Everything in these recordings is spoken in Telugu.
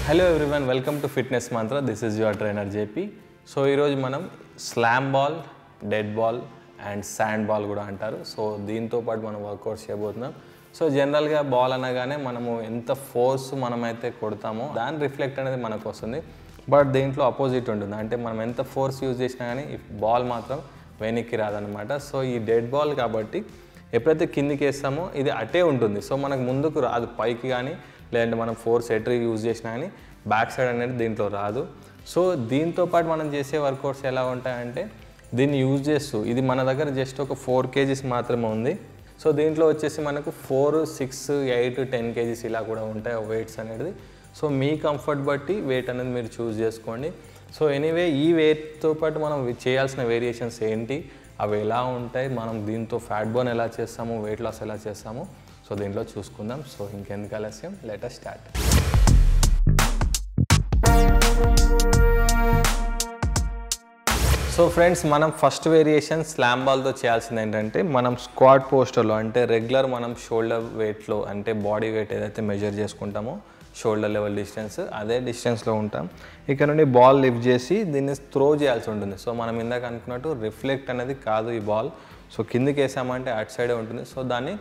Hello everyone, welcome to Fitness Mantra. This is your trainer JP. So ee roju manam slam ball, dead ball and sand ball kuda antaru. So deento paatu manam workout cheyabothunam. So general ga ball anagane manamu enta force manamaithe kodtamo dan reflect anedi manaku vastundi. But deentlo opposite untundi. Ante manam enta force use chesina gaani if ball matram venikki radanamata. So ee dead ball kabatti ఎప్పుడైతే కిందికి వేస్తామో ఇది అటే ఉంటుంది. సో మనకు ముందుకు రాదు, పైకి కానీ లేదంటే మనం ఫోర్స్ ఎట్రీ యూజ్ చేసినా కానీ బ్యాక్ సైడ్ అనేది దీంట్లో రాదు. సో దీంతో పాటు మనం చేసే వర్కౌట్స్ ఎలా ఉంటాయంటే దీన్ని యూజ్ చేస్తూ ఇది మన దగ్గర జస్ట్ ఒక 4 kgs మాత్రమే ఉంది. సో దీంట్లో వచ్చేసి మనకు 4, 6, 8, 10 kgs ఇలా కూడా ఉంటాయి వెయిట్స్ అనేది. సో మీ కంఫర్ట్ బట్టి వెయిట్ అనేది మీరు చూస్ చేసుకోండి. సో ఎనీవే ఈ వెయిట్తో పాటు మనం చేయాల్సిన వేరియేషన్స్ ఏంటి, అవి ఎలా ఉంటాయి, మనం దీంతో ఫ్యాట్ బర్న్ ఎలా చేస్తాము, వెయిట్ లాస్ ఎలా చేస్తాము, సో దీంట్లో చూసుకుందాం. సో ఇంకెందుకు ఆలస్యం, let us start. So friends, మనం ఫస్ట్ వేరియేషన్ స్లామ్ బాల్తో చేయాల్సింది ఏంటంటే మనం స్క్వాట్ పోస్టర్లో అంటే రెగ్యులర్ మనం షోల్డర్ వెయిట్లో అంటే బాడీ వెయిట్ ఏదైతే మెజర్ చేసుకుంటామో షోల్డర్ లెవెల్ డిస్టెన్స్ అదే డిస్టెన్స్లో ఉంటాం. ఇక్కడ నుండి బాల్ లిఫ్ట్ చేసి దీన్ని త్రో చేయాల్సి ఉంటుంది. సో మనం ఇందాక అనుకున్నట్టు రిఫ్లెక్ట్ అనేది కాదు ఈ బాల్. సో కిందికి వేసామంటే అటు సైడే ఉంటుంది. సో దాన్ని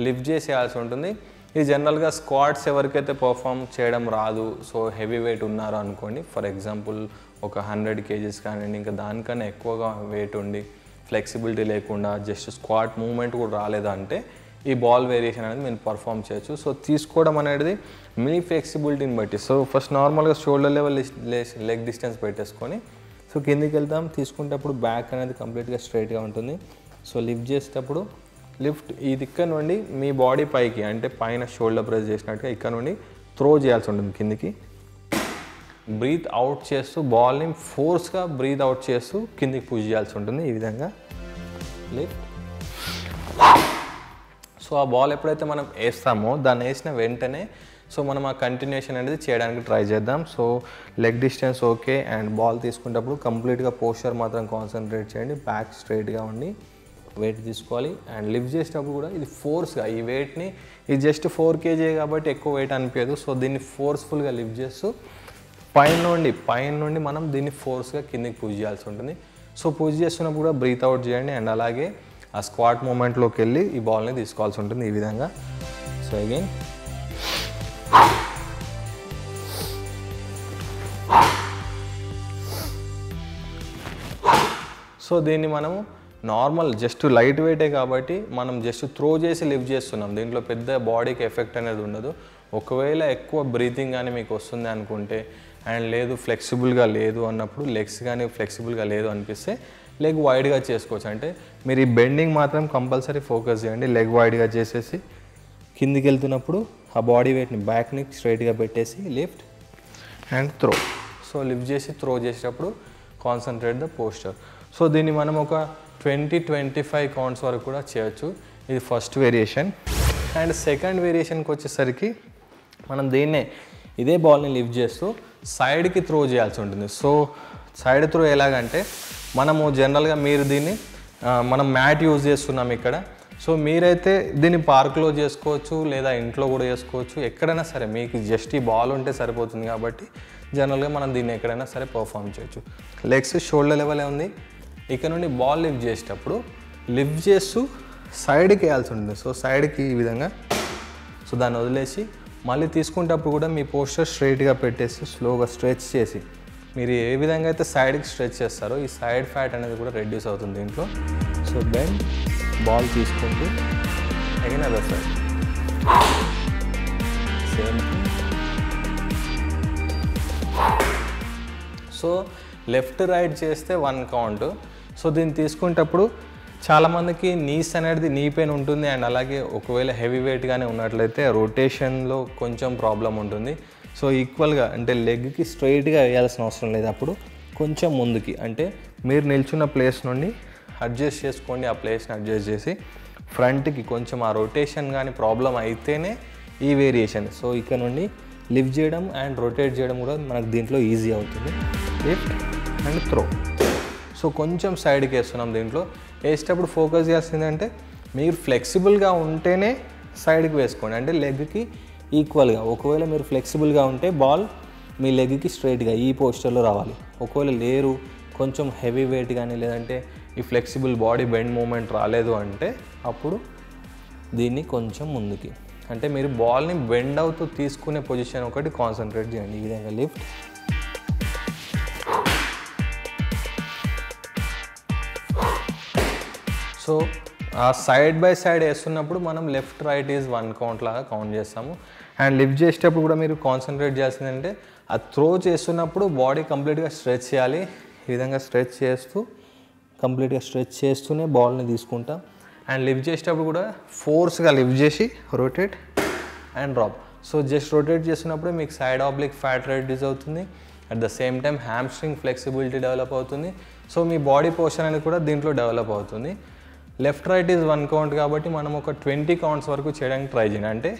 లిఫ్ట్ చేసేయాల్సి ఉంటుంది. ఇది జనరల్గా స్క్వాట్స్ ఎవరికైతే పర్ఫామ్ చేయడం రాదు, సో హెవీ వెయిట్ ఉన్నారు అనుకోండి, ఫర్ ఎగ్జాంపుల్ ఒక 100 kgs కానివ్వండి, ఇంకా దానికన్నా ఎక్కువగా వెయిట్ ఉండి ఫ్లెక్సిబిలిటీ లేకుండా జస్ట్ స్క్వాట్ మూవ్మెంట్ కూడా రాలేదంటే ఈ బాల్ వేరియేషన్ అనేది మీరు పర్ఫామ్ చేయొచ్చు. సో తీసుకోవడం అనేది మీ ఫ్లెక్సిబిలిటీని బట్టి. సో ఫస్ట్ నార్మల్గా షోల్డర్ లెవెల్ లెగ్ డిస్టెన్స్ పెట్టేసుకొని సో కిందికి వెళ్తాం. తీసుకునేటప్పుడు బ్యాక్ అనేది కంప్లీట్గా స్ట్రైట్గా ఉంటుంది. సో లిఫ్ట్ చేసేటప్పుడు ఇది ఇక్కడ నుండి మీ బాడీ పైకి అంటే పైన షోల్డర్ ప్రెస్ చేసినట్టుగా ఇక్కడ నుండి త్రో చేయాల్సి ఉంటుంది కిందికి. బ్రీత్ అవుట్ చేస్తూ బాల్ని ఫోర్స్గా బ్రీత్ అవుట్ చేస్తూ కిందికి పుష్ చేయాల్సి ఉంటుంది. ఈ విధంగా లిఫ్ట్. సో ఆ బాల్ ఎప్పుడైతే మనం వేస్తామో దాన్ని వేసిన వెంటనే సో మనం ఆ కంటిన్యూషన్ అనేది చేయడానికి ట్రై చేద్దాం. So leg distance okay and ball తీసుకునేటప్పుడు కంప్లీట్గా పోస్చర్ మాత్రం కాన్సన్ట్రేట్ చేయండి. బ్యాక్ స్ట్రైట్గా ఉండి వెయిట్ తీసుకోవాలి. అండ్ లిఫ్ట్ చేసేటప్పుడు కూడా ఇది ఫోర్స్గా ఈ వెయిట్ని ఇది జస్ట్ 4 kg కాబట్టి ఎక్కువ వెయిట్ అనిపించదు. సో దీన్ని ఫోర్స్ఫుల్గా లిఫ్ట్ చేస్తూ పైన నుండి మనం దీన్ని ఫోర్స్గా కిందికి పుష్ చేయాల్సి ఉంటుంది. సో పుష్ చేస్తున్నప్పుడు కూడా బ్రీత్ అవుట్ చేయండి అండ్ అలాగే ఆ స్క్వాట్ మూమెంట్లోకి వెళ్ళి ఈ బాల్ని తీసుకోవాల్సి ఉంటుంది ఈ విధంగా. సో అగైన్ సో దీన్ని మనము నార్మల్ జస్ట్ లైట్ వెయిటే కాబట్టి మనం జస్ట్ త్రో చేసి లిఫ్ట్ చేస్తున్నాం. దీంట్లో పెద్ద బాడీకి ఎఫెక్ట్ అనేది ఉండదు. ఒకవేళ ఎక్కువ బ్రీతింగ్ కానీ మీకు వస్తుంది అనుకుంటే అండ్ లేదు ఫ్లెక్సిబుల్గా లేదు అన్నప్పుడు లెగ్స్ కానీ ఫ్లెక్సిబుల్గా లేదు అనిపిస్తే లెగ్ వైడ్గా చేసుకోవచ్చు. అంటే మీరు ఈ బెండింగ్ మాత్రం కంపల్సరీ ఫోకస్ చేయండి. లెగ్ వైడ్గా చేసేసి కిందికి వెళ్తున్నప్పుడు ఆ బాడీ వెయిట్ని బ్యాక్ని స్ట్రైట్గా పెట్టేసి lift and throw. So lift చేసి త్రో చేసేటప్పుడు కాన్సన్ట్రేట్ ద పోస్చర్. సో దీన్ని మనం ఒక 20-25 కౌంట్స్ వరకు కూడా చేయొచ్చు. ఇది ఫస్ట్ వేరియేషన్. అండ్ సెకండ్ వేరియేషన్కి వచ్చేసరికి మనం ఇదే బాల్ని లిఫ్ట్ చేస్తూ సైడ్కి త్రో చేయాల్సి ఉంటుంది. సో సైడ్ త్రో ఎలాగంటే మనము జనరల్గా మీరు దీన్ని మనం మ్యాట్ యూజ్ చేస్తున్నాం ఇక్కడ. సో మీరైతే దీన్ని పార్క్లో చేసుకోవచ్చు లేదా ఇంట్లో కూడా చేసుకోవచ్చు. ఎక్కడైనా సరే మీకు జస్ట్ ఈ బాల్ ఉంటే సరిపోతుంది కాబట్టి జనరల్గా మనం దీన్ని ఎక్కడైనా సరే పర్ఫామ్ చేయొచ్చు. లెగ్స్ షోల్డర్ లెవెలే ఉంది. ఇక్కడ నుండి బాల్ లిఫ్ట్ చేసేటప్పుడు లిఫ్ట్ చేస్తూ సైడ్కి వేయాల్సి ఉంటుంది. సో సైడ్కి ఈ విధంగా సో దాన్ని వదిలేసి మళ్ళీ తీసుకునేటప్పుడు కూడా మీ పోస్చర్ స్ట్రైట్గా పెట్టేసి స్లోగా స్ట్రెచ్ చేసి మీరు ఏ విధంగా అయితే సైడ్కి స్ట్రెచ్ చేస్తారో ఈ సైడ్ ఫ్యాట్ అనేది కూడా రెడ్యూస్ అవుతుంది దీంట్లో. సో బెండ్ బాల్ తీసుకుంటూ again other side same. So left right చేస్తే 1 కౌంట్. సో దీన్ని తీసుకునేటప్పుడు చాలామందికి నీస్ అనేది నీ పెయిన్ ఉంటుంది అండ్ అలాగే ఒకవేళ హెవీ వెయిట్గానే ఉన్నట్లయితే రొటేషన్లో కొంచెం ప్రాబ్లం ఉంటుంది. సో ఈక్వల్గా అంటే లెగ్కి స్ట్రైట్గా వేయాల్సిన అవసరం లేదు. అప్పుడు కొంచెం ముందుకి అంటే మీరు నిల్చున్న ప్లేస్ నుండి అడ్జస్ట్ చేసుకోండి. ఆ ప్లేస్ని అడ్జస్ట్ చేసి ఫ్రంట్కి కొంచెం ఆ రొటేషన్ కానీ ప్రాబ్లం అయితేనే ఈ వేరియేషన్. సో ఇక్కడ నుండి లిఫ్ట్ చేయడం అండ్ రొటేట్ చేయడం కూడా మనకు దీంట్లో ఈజీ అవుతుంది. Lift and throw. సో కొంచెం సైడ్కి వేస్తున్నాం. దీంట్లో వేసేటప్పుడు ఫోకస్ చేయాల్సిందంటే మీరు ఫ్లెక్సిబుల్గా ఉంటేనే సైడ్కి వేసుకోండి. అంటే లెగ్కి ఈక్వల్గా. ఒకవేళ మీరు ఫ్లెక్సిబుల్గా ఉంటే బాల్ మీ లెగ్కి స్ట్రైట్గా ఈ పోస్చర్లో రావాలి. ఒకవేళ లేరు, కొంచెం హెవీ వెయిట్ కానీ లేదంటే ఈ ఫ్లెక్సిబుల్ బాడీ బెండ్ మూమెంట్ రాలేదు అంటే అప్పుడు దీన్ని కొంచెం ముందుకి, అంటే మీరు బాల్ని బెండ్ అవుతూ తీసుకునే పొజిషన్ ఒకటి కాన్సన్ట్రేట్ చేయండి. ఈ విధంగా లిఫ్ట్. సో ఆ సైడ్ బై సైడ్ వేస్తున్నప్పుడు మనం లెఫ్ట్ రైట్ ఈజ్ 1 కౌంట్ లాగా కౌంట్ చేస్తాము. అండ్ లిఫ్ట్ చేసేటప్పుడు కూడా మీరు కాన్సన్ట్రేట్ చేయాల్సిందంటే ఆ త్రో చేస్తున్నప్పుడు బాడీ కంప్లీట్గా స్ట్రెచ్ చేయాలి. ఈ విధంగా స్ట్రెచ్ చేస్తూ కంప్లీట్గా స్ట్రెచ్ చేస్తూనే బాల్ని తీసుకుంటాం. అండ్ లిఫ్ట్ చేసేటప్పుడు కూడా ఫోర్స్గా లిఫ్ట్ చేసి rotate and drop. So just rotate చేస్తున్నప్పుడు మీకు సైడ్ ఆబ్లిక్ ఫ్యాట్ రెడ్యూస్ అవుతుంది. At the same time hamstring flexibility develop అవుతుంది. సో మీ బాడీ పోర్షన్ అనేది కూడా దీంట్లో డెవలప్ అవుతుంది. లెఫ్ట్ రైట్ ఈజ్ 1 కౌంట్ కాబట్టి మనం ఒక 20 కౌంట్స్ వరకు చేయడానికి ట్రై చేయండి. అంటే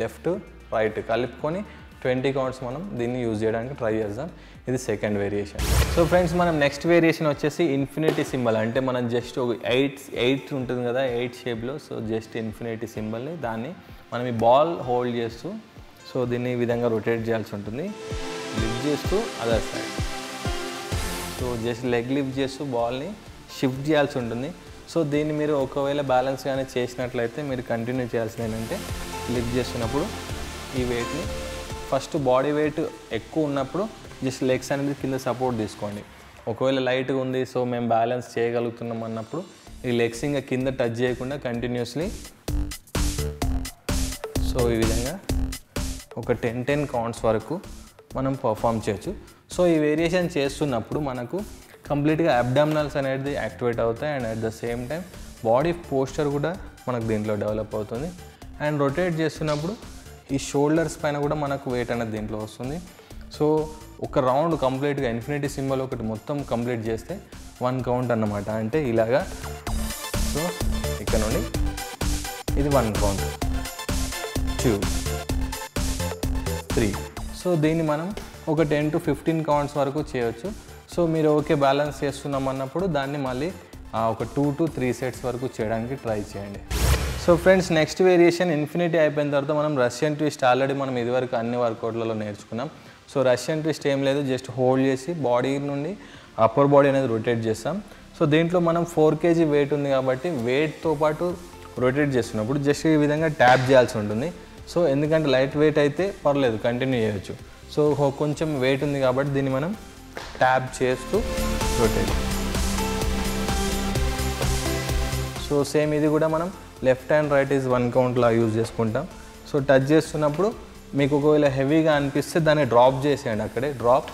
లెఫ్ట్ రైట్ కలుపుకొని 20 కౌంట్స్ మనం దీన్ని యూజ్ చేయడానికి ట్రై చేద్దాం. ఇది సెకండ్ వేరియేషన్. సో ఫ్రెండ్స్, మనం నెక్స్ట్ వేరియేషన్ వచ్చేసి ఇన్ఫినిటీ సింబల్. అంటే మనం జస్ట్ ఒక 8 ఉంటుంది కదా, 8 షేప్లో. సో జస్ట్ ఇన్ఫినిటీ సింబల్ని దాన్ని మనం ఈ బాల్ హోల్డ్ చేస్తూ సో దీన్ని ఈ విధంగా రొటేట్ చేయాల్సి ఉంటుంది. లిఫ్ట్ చేస్తూ other side. So just leg lift చేస్తూ బాల్ని షిఫ్ట్ చేయాల్సి ఉంటుంది. సో దీన్ని మీరు ఒకవేళ బ్యాలెన్స్ కానీ చేసినట్లయితే మీరు కంటిన్యూ చేయాల్సింది ఏంటంటే లిఫ్ట్ చేస్తున్నప్పుడు ఈ వెయిట్ని ఫస్ట్ బాడీ వెయిట్ ఎక్కువ ఉన్నప్పుడు జస్ట్ లెగ్స్ అనేది కింద సపోర్ట్ తీసుకోండి. ఒకవేళ లైట్గా ఉంది సో మేము బ్యాలెన్స్ చేయగలుగుతున్నాం అన్నప్పుడు ఈ లెగ్స్ ఇంకా కింద టచ్ చేయకుండా కంటిన్యూస్లీ సో ఈ విధంగా ఒక 10 కౌంట్స్ వరకు మనం పర్ఫామ్ చేయొచ్చు. సో ఈ వేరియేషన్ చేస్తున్నప్పుడు మనకు కంప్లీట్గా అబ్డామినల్స్ అనేది యాక్టివేట్ అవుతాయి. And at the same time body posture కూడా మనకు దీంట్లో డెవలప్ అవుతుంది. అండ్ రొటేట్ చేస్తున్నప్పుడు ఈ షోల్డర్స్ పైన కూడా మనకు వెయిట్ అనేది దీంట్లో వస్తుంది. సో ఒక రౌండ్ కంప్లీట్గా ఇన్ఫినిటీ సింబల్ ఒకటి మొత్తం కంప్లీట్ చేస్తే 1 కౌంట్ అన్నమాట. అంటే ఇలాగా. సో ఇక్కడ నుండి ఇది 1 కౌంట్, 2, 3. సో దీన్ని మనం ఒక 10 to 15 కౌంట్స్ వరకు చేయొచ్చు. సో మీరు ఓకే బ్యాలెన్స్ చేస్తున్నాం అన్నప్పుడు దాన్ని మళ్ళీ ఒక 2 to 3 సెట్స్ వరకు చేయడానికి ట్రై చేయండి. So friends, next variation infinity అయిపోయిన తర్వాత మనం రష్యన్ ట్విస్ట్ ఆల్రెడీ మనం ఇదివరకు అన్ని వర్కౌట్లలో నేర్చుకున్నాం. సో రష్యన్ ట్విస్ట్ ఏం లేదు, జస్ట్ హోల్డ్ చేసి బాడీ నుండి అప్పర్ బాడీ అనేది రొటేట్ చేస్తాం. సో దీంట్లో మనం 4 kg వెయిట్ ఉంది కాబట్టి వెయిట్తో పాటు రొటేట్ చేస్తున్నప్పుడు జస్ట్ ఈ విధంగా ట్యాప్ చేయాల్సి ఉంటుంది. సో ఎందుకంటే లైట్ వెయిట్ అయితే పర్లేదు కంటిన్యూ చేయొచ్చు. సో కొంచెం వెయిట్ ఉంది కాబట్టి దీన్ని మనం ట్యాప్ చేస్తూ రొటేట్. సో సేమ్ ఇది కూడా మనం లెఫ్ట్ అండ్ రైట్ ఈజ్ 1 కౌంట్లా యూజ్ చేసుకుంటాం. సో టచ్ చేస్తున్నప్పుడు మీకు ఒకవేళ హెవీగా అనిపిస్తే దాన్ని డ్రాప్ చేసేయండి, అక్కడే డ్రాప్.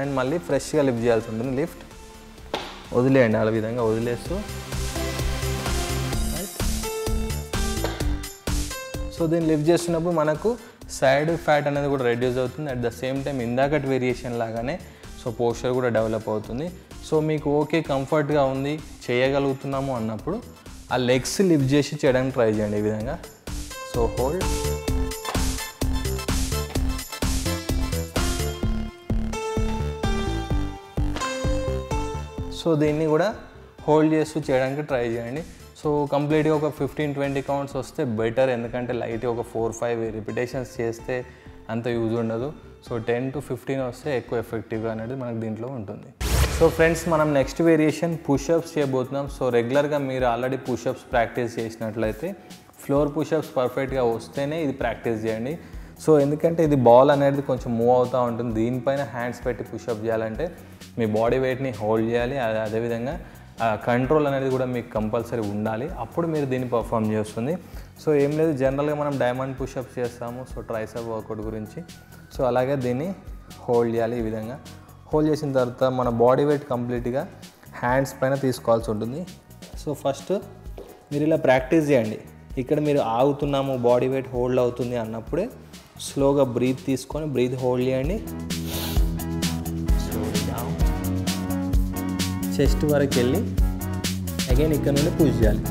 అండ్ మళ్ళీ ఫ్రెష్గా లిఫ్ట్ చేయాల్సి ఉంటుంది. లిఫ్ట్ వదిలేయండి, ఆ విధంగా వదిలేస్తూ. సో దీన్ని లిఫ్ట్ చేస్తున్నప్పుడు మనకు సైడ్ ఫ్యాట్ అనేది కూడా రెడ్యూస్ అవుతుంది. అట్ ద సేమ్ టైం ఇందాకటి వేరియేషన్ లాగానే సో పోస్చర్ కూడా డెవలప్ అవుతుంది. సో మీకు ఓకే కంఫర్ట్గా ఉంది చేయగలుగుతున్నాము అన్నప్పుడు ఆ లెగ్స్ లిఫ్ట్ చేసి చేయడానికి ట్రై చేయండి ఈ విధంగా. So hold. సో దీన్ని కూడా హోల్డ్ చేస్తూ చేయడానికి ట్రై చేయండి. సో కంప్లీట్గా ఒక 15-20 కౌంట్స్ వస్తే బెటర్. ఎందుకంటే లైట్ ఒక 4-5 రిపిటేషన్స్ చేస్తే అంత యూజ్ ఉండదు. సో 10 to 15 వస్తే ఎక్కువ ఎఫెక్టివ్గా అనేది మనకు దీంట్లో ఉంటుంది. సో ఫ్రెండ్స్, మనం నెక్స్ట్ వేరియేషన్ పుషప్స్ చేయబోతున్నాం. సో రెగ్యులర్గా మీరు ఆల్రెడీ పుషప్స్ ప్రాక్టీస్ చేసినట్లయితే ఫ్లోర్ పుషప్స్ పర్ఫెక్ట్గా వస్తేనే ఇది ప్రాక్టీస్ చేయండి. సో ఎందుకంటే ఇది బాల్ అనేది కొంచెం మూవ్ అవుతూ ఉంటుంది. దీనిపైన హ్యాండ్స్ పెట్టి పుషప్ చేయాలంటే మీ బాడీ వెయిట్ని హోల్డ్ చేయాలి. అదేవిధంగా కంట్రోల్ అనేది కూడా మీకు కంపల్సరీ ఉండాలి. అప్పుడు మీరు దీన్ని పర్ఫామ్ చేస్తుంది. సో ఏం లేదు, జనరల్గా మనం డైమండ్ పుషప్స్ చేస్తాము. సో ట్రైసెప్ వర్కౌట్ గురించి. సో అలాగే దీన్ని హోల్డ్ చేయాలి. ఈ విధంగా హోల్డ్ చేసిన తర్వాత మన బాడీ వెయిట్ కంప్లీట్గా హ్యాండ్స్ పైన తీసుకోవాల్సి ఉంటుంది. సో ఫస్ట్ మీరు ఇలా ప్రాక్టీస్ చేయండి. ఇక్కడ మీరు ఆగుతున్నాము, బాడీ వెయిట్ హోల్డ్ అవుతుంది అన్నప్పుడే స్లోగా బ్రీత్ తీసుకొని బ్రీత్ హోల్డ్ చేయండి. చెస్ట్ వరకు వెళ్ళి అగైన్ ఇక్కడ నుండి పుష్ చేయాలి.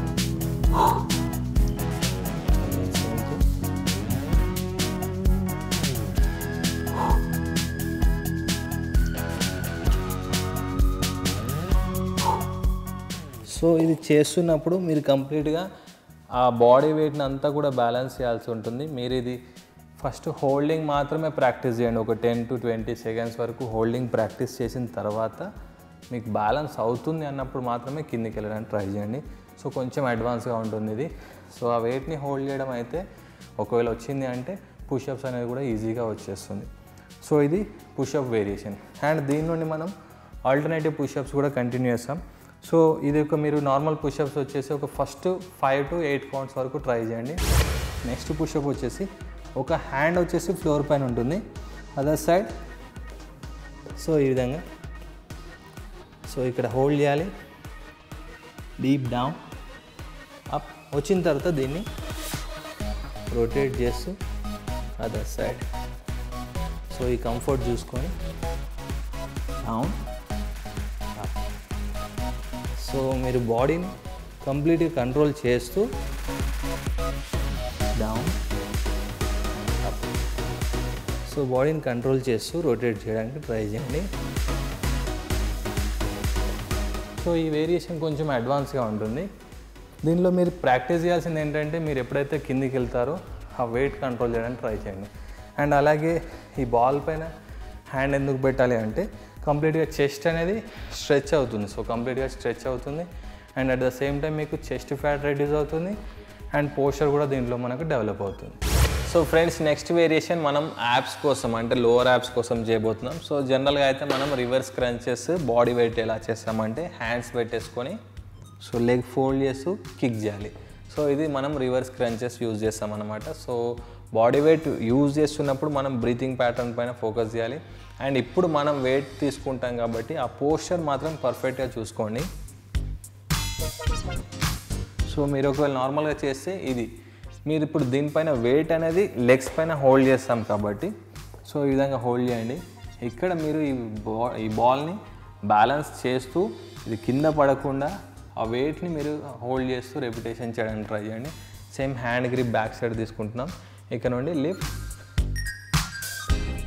సో ఇది చేస్తున్నప్పుడు మీరు కంప్లీట్గా ఆ బాడీ వెయిట్ని అంతా కూడా బ్యాలెన్స్ చేయాల్సి ఉంటుంది. మీరు ఇది ఫస్ట్ హోల్డింగ్ మాత్రమే ప్రాక్టీస్ చేయండి. ఒక 10 to 20 సెకండ్స్ వరకు హోల్డింగ్ ప్రాక్టీస్ చేసిన తర్వాత మీకు బ్యాలెన్స్ అవుతుంది అన్నప్పుడు మాత్రమే కిందికి వెళ్ళడానికి ట్రై చేయండి. సో కొంచెం అడ్వాన్స్గా ఉంటుంది ఇది. సో ఆ వెయిట్ని హోల్డ్ చేయడం అయితే ఒకవేళ వచ్చింది అంటే పుషప్స్ అనేది కూడా ఈజీగా వచ్చేస్తుంది. సో ఇది పుషప్ వేరియేషన్. అండ్ దీని నుండి మనం ఆల్టర్నేటివ్ పుషప్స్ కూడా కంటిన్యూ చేస్తాం. సో ఇది ఒక మీరు నార్మల్ పుషప్స్ వచ్చేసి ఒక ఫస్ట్ 5 to 8 కౌంట్స్ వరకు ట్రై చేయండి. నెక్స్ట్ పుషప్ వచ్చేసి ఒక హ్యాండ్ వచ్చేసి ఫ్లోర్ పైన ఉంటుంది, అదర్ సైడ్. సో ఈ విధంగా సో ఇక్కడ హోల్డ్ చేయాలి, డీప్ డౌన్ అప్. వచ్చిన తర్వాత దీన్ని రొటేట్ చేస్తూ అదర్ సైడ్. సో ఈ కంఫర్ట్ చూసుకొని డౌన్ అప్. సో మీరు బాడీని కంప్లీట్గా కంట్రోల్ చేస్తూ డౌన్ అప్. సో బాడీని కంట్రోల్ చేస్తూ రొటేట్ చేయడానికి ట్రై చేయండి. సో ఈ వేరియేషన్ కొంచెం అడ్వాన్స్గా ఉంటుంది. దీనిలో మీరు ప్రాక్టీస్ చేయాల్సింది ఏంటంటే మీరు ఎప్పుడైతే కిందికి వెళ్తారో ఆ వెయిట్ కంట్రోల్ చేయడానికి ట్రై చేయండి. అండ్ అలాగే ఈ బాల్ పైన హ్యాండ్ ఎందుకు పెట్టాలి అంటే కంప్లీట్గా చెస్ట్ అనేది స్ట్రెచ్ అవుతుంది. సో కంప్లీట్గా స్ట్రెచ్ అవుతుంది and at the same time మీకు చెస్ట్ ఫ్యాట్ రెడ్యూస్ అవుతుంది అండ్ పోస్చర్ కూడా దీంట్లో మనకు డెవలప్ అవుతుంది. సో ఫ్రెండ్స్, నెక్స్ట్ వేరియేషన్ మనం యాప్స్ కోసం అంటే లోవర్ యాప్స్ కోసం చేయబోతున్నాం. సో జనరల్గా అయితే మనం రివర్స్ క్రంచెస్ బాడీ వెయిట్ ఎలా చేస్తామంటే హ్యాండ్స్ పెట్టేసుకొని సో లెగ్ ఫోల్డ్ చేస్తూ కిక్ చేయాలి. సో ఇది మనం రివర్స్ క్రంచెస్ యూజ్ చేస్తాం అన్నమాట. సో బాడీ వెయిట్ యూజ్ చేస్తున్నప్పుడు మనం బ్రీతింగ్ ప్యాటర్న్ పైన ఫోకస్ చేయాలి. అండ్ ఇప్పుడు మనం వెయిట్ తీసుకుంటాం కాబట్టి ఆ పోస్చర్ మాత్రం పర్ఫెక్ట్గా చూసుకోండి. సో మీరు ఒకవేళ నార్మల్గా చేస్తే ఇది మీరు ఇప్పుడు దీనిపైన వెయిట్ అనేది లెగ్స్ పైన హోల్డ్ చేస్తాం కాబట్టి సో ఈ విధంగా హోల్డ్ చేయండి. ఇక్కడ మీరు ఈ బాల్ని బ్యాలెన్స్ చేస్తూ ఇది కింద పడకుండా ఆ వెయిట్ని మీరు హోల్డ్ చేస్తూ రెపిటేషన్ చేయడానికి ట్రై చేయండి. Same hand grip back side తీసుకుంటున్నాం, ఇక్కడ నుండి లిఫ్ట్.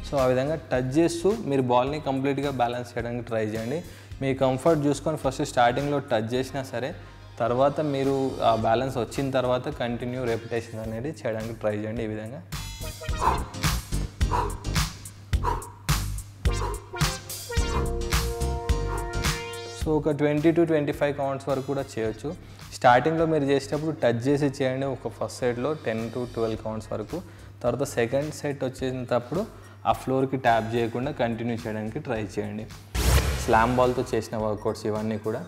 సో ఆ విధంగా టచ్ చేస్తూ మీరు బాల్ని కంప్లీట్గా బ్యాలెన్స్ చేయడానికి ట్రై చేయండి. మీ కంఫర్ట్ చూసుకొని ఫస్ట్ స్టార్టింగ్లో టచ్ చేసినా సరే తర్వాత మీరు ఆ బ్యాలెన్స్ వచ్చిన తర్వాత కంటిన్యూ రెపిటేషన్ అనేది చేయడానికి ట్రై చేయండి ఈ విధంగా. సో ఒక 20 to 25 కౌంట్స్ వరకు కూడా చేయొచ్చు. స్టార్టింగ్లో మీరు చేసేటప్పుడు టచ్ చేసి చేయండి ఒక ఫస్ట్ సెట్లో 10 to 12 కౌంట్స్ వరకు. తర్వాత సెకండ్ సెట్ వచ్చేటప్పుడు ఆ ఫ్లోర్కి ట్యాప్ చేయకుండా కంటిన్యూ చేయడానికి ట్రై చేయండి. స్లామ్ బాల్తో చేసిన వర్కౌట్స్ ఇవన్నీ కూడా.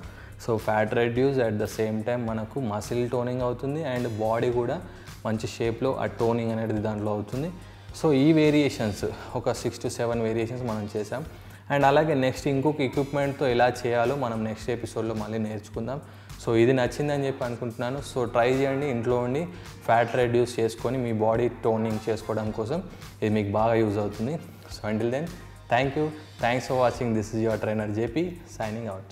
So fat reduce at the same time మనకు మసిల్ టోనింగ్ అవుతుంది అండ్ బాడీ కూడా మంచి షేప్లో ఆ టోనింగ్ అనేది దాంట్లో అవుతుంది. సో ఈ వేరియేషన్స్ ఒక 6 to 7 వేరియేషన్స్ మనం చేసాం. అండ్ అలాగే నెక్స్ట్ ఇంకొక ఎక్విప్మెంట్తో ఎలా చేయాలో మనం నెక్స్ట్ ఎపిసోడ్లో మళ్ళీ నేర్చుకుందాం. సో ఇది నచ్చిందని చెప్పి అనుకుంటున్నాను. సో ట్రై చేయండి ఇంట్లో ఉండి ఫ్యాట్ రెడ్యూస్ చేసుకొని మీ బాడీ టోనింగ్ చేసుకోవడం కోసం ఇది మీకు బాగా యూజ్ అవుతుంది. So until then thanks for watching. This is your trainer JP signing out.